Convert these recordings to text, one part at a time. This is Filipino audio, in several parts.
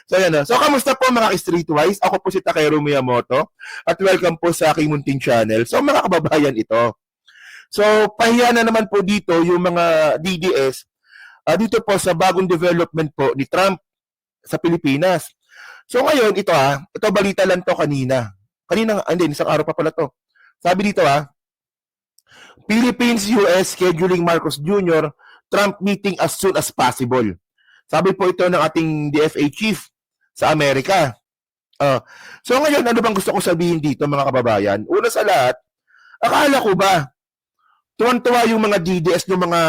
So, yan. So, kamusta po mga Streetwise? Ako po si Takeru Miyamoto at welcome po sa aking munting channel. So, mga kababayan ito. So, pahiya na naman po dito yung mga DDS dito po sa bagong development po ni Trump sa Pilipinas. So, ngayon, ito balita lang to kanina. Hindi, isang araw pa pala to. Sabi dito Philippines-US scheduling Marcos Jr. Trump meeting as soon as possible. Sabi po ito ng ating DFA chief sa Amerika. So ngayon, ano bang gusto ko sabihin dito mga kababayan? Una sa lahat, akala ko ba, tuwan-tuwa yung mga DDS ng mga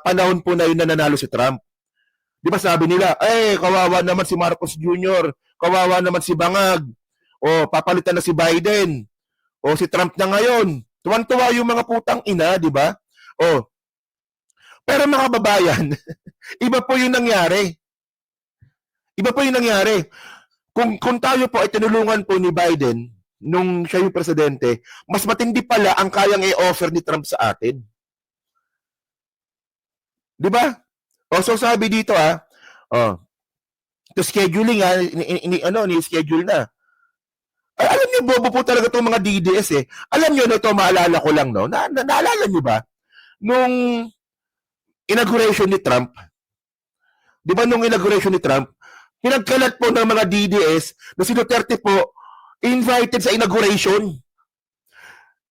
panahon po na yun na nanalo si Trump. Di ba sabi nila, kawawa naman si Marcos Jr., kawawa naman si Bangag, o papalitan na si Biden, o si Trump na ngayon. Tuwan-tuwa yung mga putang ina, di ba? Pero mga kababayan, iba po yung nangyari. Iba po yung nangyari. Kung tayo po ay tinulungan po ni Biden nung siya yung presidente, mas matindi pala ang kayang i-offer ni Trump sa atin. Di ba? So sabi dito to scheduling ni-schedule na. Ay, alam niyo, bobo po talaga itong mga DDS Alam niyo na ito, maalala ko lang, no? Naalala niyo ba? Nung inauguration ni Trump, di ba nung inauguration ni Trump, pinagkalat po ng mga DDS na si Duterte po invited sa inauguration.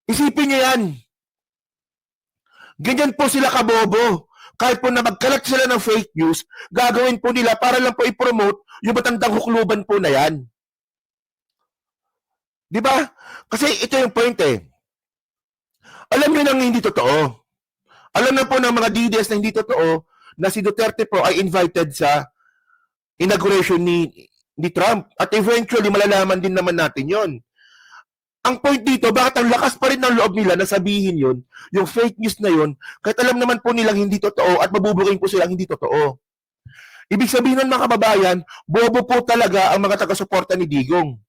Isipin niyo yan. Ganyan po sila kabobo. Kahit po na magkalat sila ng fake news, gagawin po nila para lang po i-promote yung matandang hukluban po na yan. Di ba? Kasi ito yung point Alam niyo nang hindi totoo. Alam na po ng mga DDS na hindi totoo na si Duterte po ay invited sa inauguration ni Trump. At eventually, malalaman din naman natin yon. Ang point dito, bakit ang lakas pa rin ng loob nila na sabihin yon, yung fake news na yon, kahit alam naman po nilang hindi totoo at mabubuking po silang hindi totoo. Ibig sabihin ng mga kababayan, bobo po talaga ang mga taga-suporta ni Digong.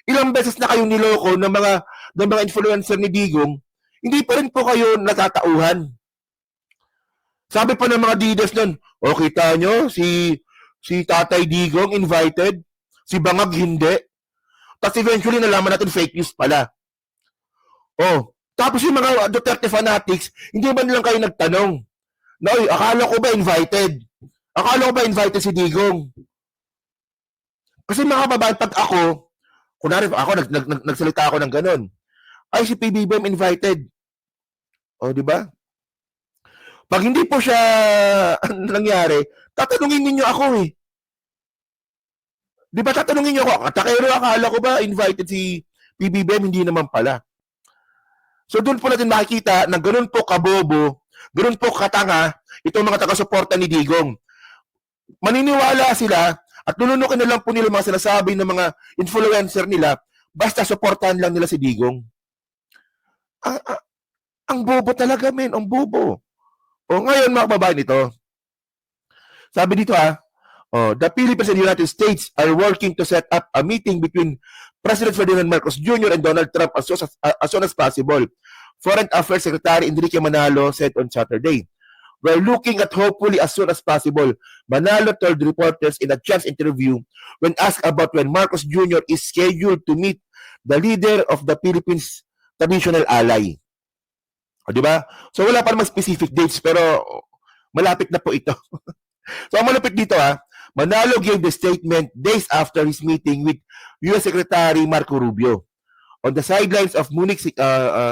Ilang beses na kayong niloko ng mga influencer ni Digong, hindi pa rin po kayo natatauhan. Sabi pa ng mga DDS nun, kita nyo, si Tatay Digong invited, si Bangag hindi. Tapos eventually nalaman natin fake news pala. Tapos yung mga Duterte fanatics, hindi ba nilang kayo nagtanong? Akala ko ba invited? Akala ko ba invited si Digong? Kasi mga kababayan, pag kunwari ako, nagsalita ako ng ganun, ay si PBBM invited. Di ba? Pag hindi po siya nangyari, tatanungin niyo ako Di ba tatanungin niyo ako, Takeru, akala ko ba invited si PBBM? Hindi naman pala. So doon po natin makikita na ganun po kabobo, ganun po katanga itong mga taga-suporta ni Digong. Maniniwala sila at nununukin na lang po nila mga sinasabi ng mga influencer nila basta suportahan lang nila si Digong. Ang bobo talaga, men. Ang bobo. Ngayon, mga kababayan, ito. Sabi dito, the Philippines and the United States are working to set up a meeting between President Ferdinand Marcos Jr. and Donald Trump as soon as possible. Foreign Affairs Secretary Enrique Manalo said on Saturday. We're looking at hopefully as soon as possible. Manalo told reporters in a chance interview when asked about when Marcos Jr. is scheduled to meet the leader of the Philippines traditional ally. Di ba? So wala pa namang specific dates pero malapit na po ito. So malapit dito Manalo gave the statement days after his meeting with U.S. Secretary Marco Rubio on the sidelines of Munich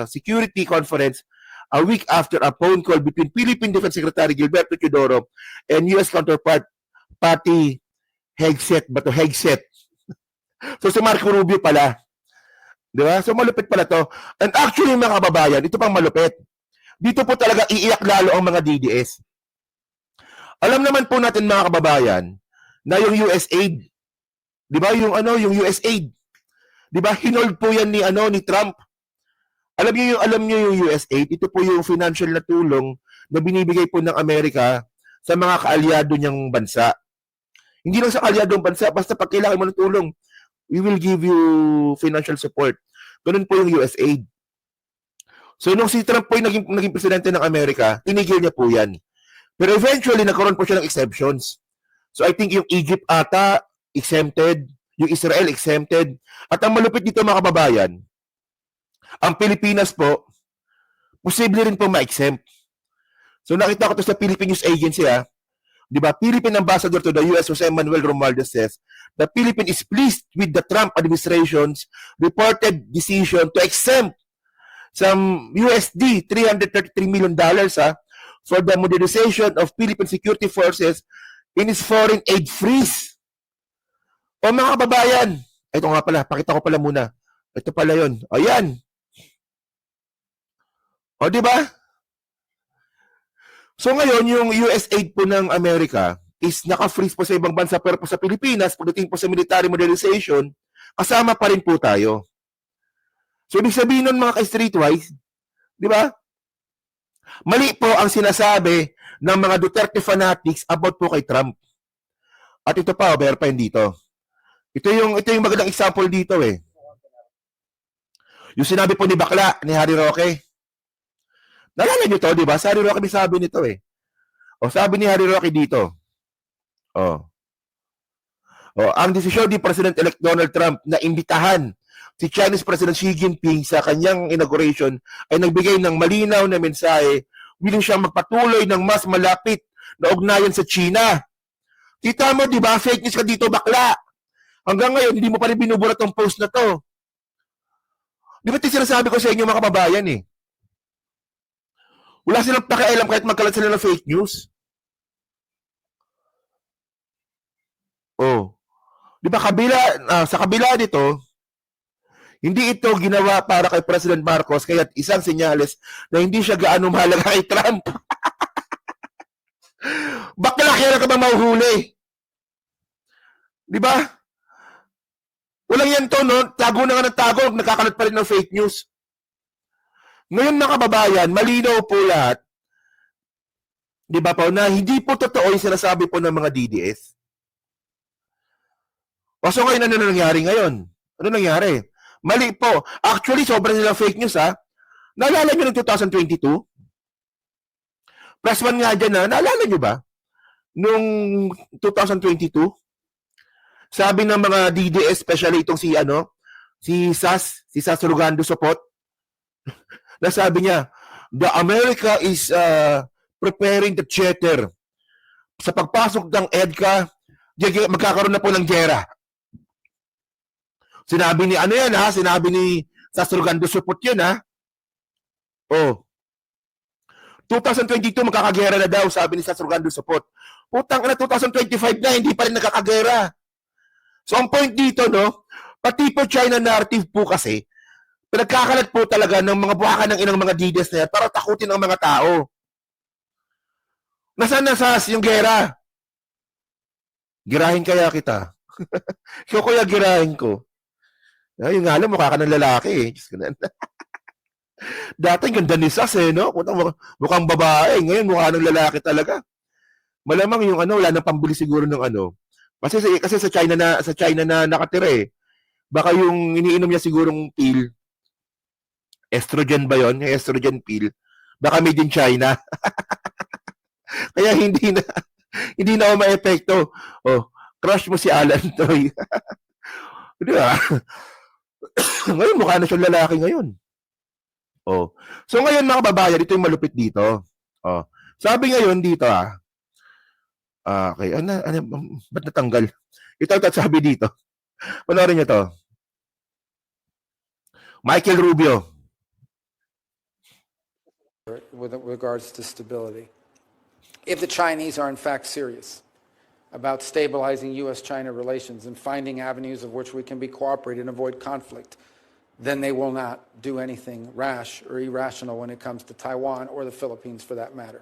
Security Conference a week after a phone call between Philippine Defense Secretary Gilberto Teodoro and U.S. counterpart Patty Hegseth. So si Marco Rubio pala. Di ba? So malupit pala to. And actually mga kababayan, ito pang malupit. Dito po talaga iiyak lalo ang mga DDS. Alam naman po natin mga kababayan na yung USAID, di ba yung USAID, di ba hinold po yan ni Trump. Alam niyo yung USAID, ito po yung financial na tulong na binibigay po ng Amerika sa mga kaalyado niyang bansa. Hindi lang sa kaalyadong bansa, basta pag kailangan mo ng tulong, we will give you financial support. Ganun po yung USAID. So, nung si Trump po yung naging presidente ng Amerika, tinigil niya po yan. Pero eventually, nagkaroon po siya ng exceptions. So I think yung Egypt ata exempted, yung Israel exempted. At ang malupit dito mga kababayan, ang Pilipinas po, posible rin po ma-exempt. So nakita ko to sa Philippine News Agency di ba? Philippine Ambassador to the US, Jose Manuel Romualdez says, the Philippines is pleased with the Trump administration's reported decision to exempt some USD $333 million for the modernization of Philippine security forces in its foreign aid freeze. O mga kababayan, ito nga pala, pakita ko pala muna. Ito pala yun. O yan. O di ba? So ngayon, yung US aid po ng Amerika is naka-freeze po sa ibang bansa pero po sa Pilipinas, pagdating po sa military modernization, kasama pa rin po tayo. So ibig sabihin nun mga ka-streetwise, di ba? Mali po ang sinasabi ng mga Duterte fanatics about po kay Trump. At ito pa, meron pa yun dito. Ito yung magandang example dito eh. Yung sinabi po ni Bakla, ni Harry Roque. Nalala nyo to, di ba? Sa Harry Roque may sabi nito eh. O sabi ni Harry Roque dito. Ang desisyon ni President-elect Donald Trump na imbitahan si Chinese President Xi Jinping sa kanyang inauguration ay nagbigay ng malinaw na mensahe willing siyang magpatuloy ng mas malapit na ugnayan sa China. Kita mo, di ba? Fake news ka dito, Bakla. Hanggang ngayon, hindi mo pa rin binuburat ang post na to. Di ba sinasabi ko sa inyo mga kababayan eh? Wala silang pakialam kahit magkalat sila ng fake news. Di ba sa kabila nito, hindi ito ginawa para kay President Marcos kaya isang senyales na hindi siya gaano mahalaga kay Trump. Bakla kaya ka ba mahuhuli? Di ba? Walang yan to, no? Tago na nga ng tago, nakakalat pa rin ng fake news. Ngayon mga kababayan, malinaw po lahat, di ba po, na hindi po totoo yung sinasabi po ng mga DDS. So ngayon, ano nangyari ngayon? Ano nangyari? Mali po. Actually, sobrang nilang fake news Naalala nyo ng 2022? Press 1 nga dyan naalala nyo ba? Nung 2022? Sabi ng mga DDS, especially itong si SAS Rugando Sopot, na sabi niya, the America is preparing the theater. Sa pagpasok ng EDCA, magkakaroon na po ng gera. Sinabi ni sinabi ni SAS Rugando Sopot yun 2022 magkakagera na daw, sabi ni SAS Rugando Sopot. Putang ina, 2025 na, hindi pa rin nakakagera. So ang point dito, pati po China narrative po kasi, pinagkakalat po talaga ng mga buhakan ng inang mga DDS na yan para takutin ang mga tao. Nasaan na SAS yung gera? Girahin kaya kita. Ikaw kuya girahin ko. Yung nga lang, mukha ka ng lalaki eh. Dati ganda ni SAS no? Mukhang babae. Ngayon mukha ng lalaki talaga. Malamang yung wala nang pambili siguro ng Kasi sa China na nakatira eh. Baka yung iniinom niya sigurong pill. Estrogen ba yon? Estrogen pill. Baka made in China. Kaya hindi na ako ma-epekto. Crush mo si Alan Toy. Di ba? Ngayon mukha na siyang lalaki ngayon. So ngayon mga kababayan, ito yung malupit dito. Sabi ngayon dito okay, ba't natanggal? Ito sabi dito. Panoorin niyo to. Michael Rubio. With regards to stability. If the Chinese are in fact serious about stabilizing U.S.-China relations and finding avenues of which we can be cooperative and avoid conflict, then they will not do anything rash or irrational when it comes to Taiwan or the Philippines for that matter.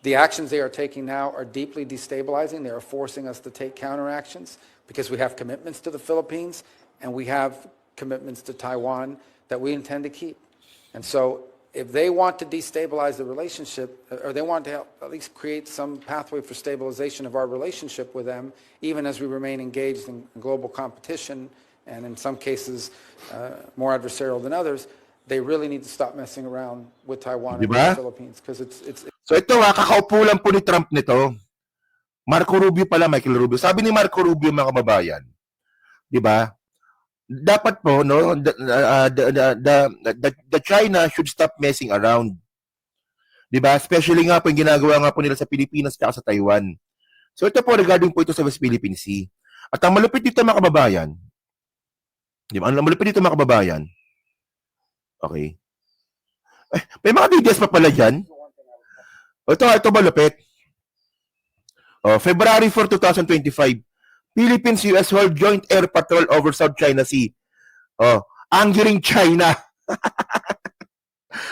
The actions they are taking now are deeply destabilizing. They are forcing us to take counteractions because we have commitments to the Philippines and we have commitments to Taiwan that we intend to keep. And so if they want to destabilize the relationship, or they want to help at least create some pathway for stabilization of our relationship with them, even as we remain engaged in global competition, and in some cases more adversarial than others, they really need to stop messing around with Taiwan and the Philippines. Because it's So ito kakaupo lang po ni Trump nito. Marco Rubio pala, Michael Rubio. Sabi ni Marco Rubio, mga kababayan, di ba? Dapat po, no, the China should stop messing around. Di ba? Especially nga po yung ginagawa nga po nila sa Pilipinas at sa Taiwan. So ito po regarding po ito sa West Philippine Sea. At ang malupit dito, mga kababayan, di ba? Ang malupit dito, mga kababayan, okay. May mga DDS pa pala dyan. Ito malupit. February 4, 2025, Philippines-US hold joint air patrol over South China Sea. Angering China.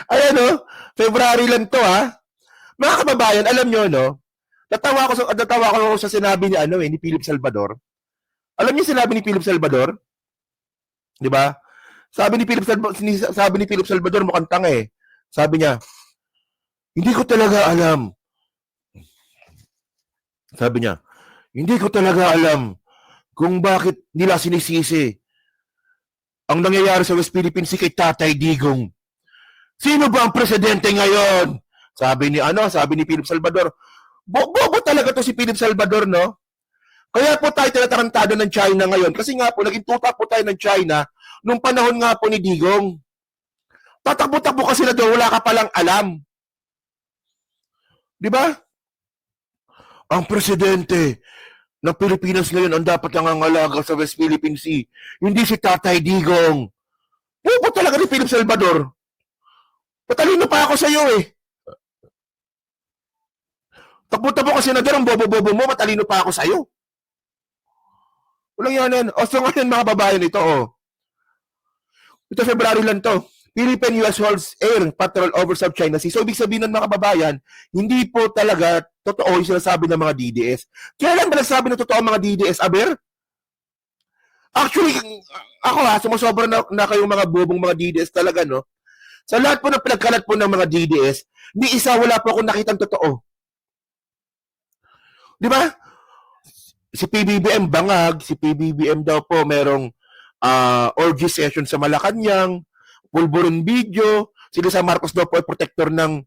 Ayan, February lang to, ha. Mga kababayan, alam nyo, no, natawa ko sa sinabi ni Philip Salvador. Alam niyo sinabi ni Philip Salvador? Di ba? Sabi ni Philip Salvador, mukhang tanga eh. Sabi niya, hindi ko talaga alam. Sabi niya, hindi ko talaga alam kung bakit nila sinisisi ang nangyayari sa West Philippine Sea kay Tatay Digong. Sino ba ang presidente ngayon? Sabi ni Philip Salvador. Bobo talaga to si Philip Salvador, no? Kaya po tayo tinatarantado ng China ngayon. Kasi nga po, naging tuta po tayo ng China nung panahon nga po ni Digong. Tatakbo-takbo kasi na doon, wala ka palang alam. Di ba? Ang presidente ng Pilipinas ngayon ang dapat nangangalaga sa West Philippine Sea. Hindi si Tatay Digong. Bobo talaga ni Philip Salvador. Patalino pa ako sa iyo eh. Takbo-takbo kasi na doon, ang bobo-bobo mo, matalino pa ako sa iyo. Walang yan. So ngayon, mga babayan, ito Ito February lang to. Philippine-US holds air patrol over South China Sea. So, ibig sabihin ng mga kababayan, hindi po talaga totoo yung sinasabi ng mga DDS. Kailan ba nagsabi ng totoo ang mga DDS, Aber? Actually, ako sumusobra na kayong mga bobong mga DDS talaga, no? Sa lahat po ng pinagkalat po ng mga DDS, ni isa wala po akong nakitang totoo. Di ba? Si PBBM bangag, si PBBM daw po merong orgy session sa Malacanang, pulburon video, si Lisa Marcos daw po ay protector ng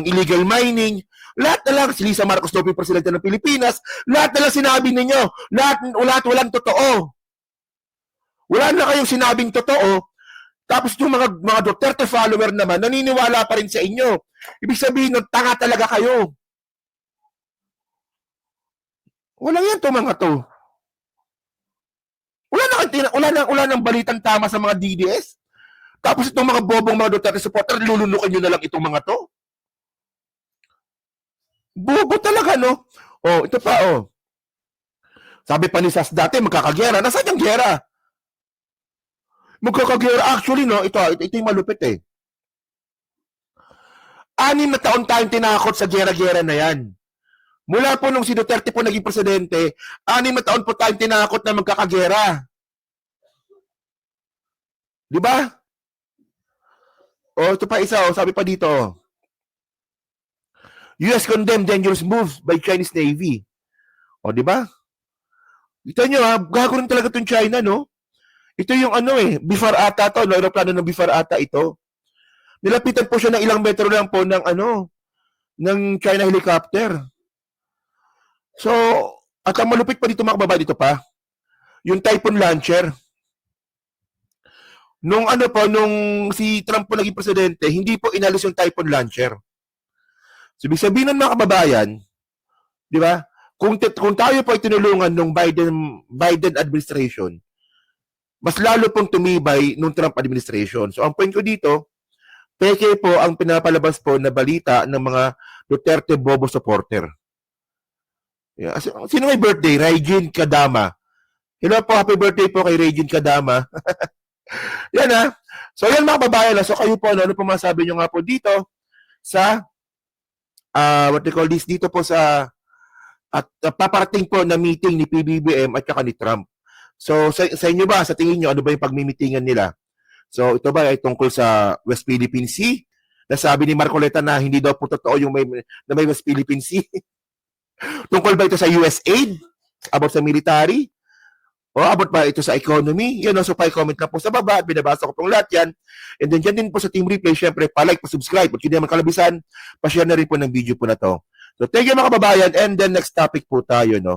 illegal mining. Lahat na lang, si Lisa Marcos daw po yung presidente ng Pilipinas. Lahat na lang sinabi ninyo. Walang totoo. Wala na kayong sinabing totoo. Tapos yung mga Duterte follower naman, naniniwala pa rin sa inyo. Ibig sabihin, tanga talaga kayo. Walang yan to mga to. Wala nang balitang tama sa mga DDS. Tapos itong mga bobong mga Duterte supporter, lulunukin nyo na lang itong mga to. Bobo talaga, no? Ito pa, Sabi pa ni Sas dati, magkakagyera. Nasaan yung gyera? Magkakagyera. Actually, no, ito yung malupit eh. 6 na taon tayong tinakot sa gyera-gyera na yan. Mula po nung si Duterte po naging presidente, 6 na taon po tayong tinakot na magkakagyera. Di ba? Ito pa isa, sabi pa dito. US condemned dangerous moves by Chinese Navy. Di ba? Ito nyo gago rin talaga itong China, no? Ito yung Bifar ata to, aeroplano ng Bifar ata ito. Nilapitan po siya ng ilang metro lang po ng China helicopter. So, at ang malupit pa dito mga babae dito pa, yung Typhoon launcher. Nung si Trump po naging presidente, hindi po inalis yung Typhoon launcher. So, ibig sabihin ng mga kababayan, di ba? Kung tayo po ay tinulungan ng Biden administration, mas lalo pong tumibay nung Trump administration. So, ang point ko dito, peke po ang pinapalabas po na balita ng mga Duterte bobo supporter. Yeah. Sino may birthday? Regine Kadama. Hello po, happy birthday po kay Regine Kadama. Yan So yan mga babayan. So kayo po, ano po masabi nyo nga po dito sa what they call this, dito po sa at paparating po na meeting ni PBBM at saka ni Trump. So sa inyo ba, sa tingin nyo, ano ba yung pagmimitingan nila? So ito ba ay tungkol sa West Philippine Sea? Nasabi ni Marcoleta na hindi daw po totoo yung may West Philippine Sea. Tungkol ba ito sa US aid? About sa military? O about ba ito sa economy? Yan, so pa-comment na po sa baba. Binabasa ko pong lahat yan. And then dyan din po sa Team Replay, syempre, pa-like, pa-subscribe. At kung hindi naman kalabisan, pa-share na rin po ng video po na to. So thank you mga kababayan, and then next topic po tayo, no?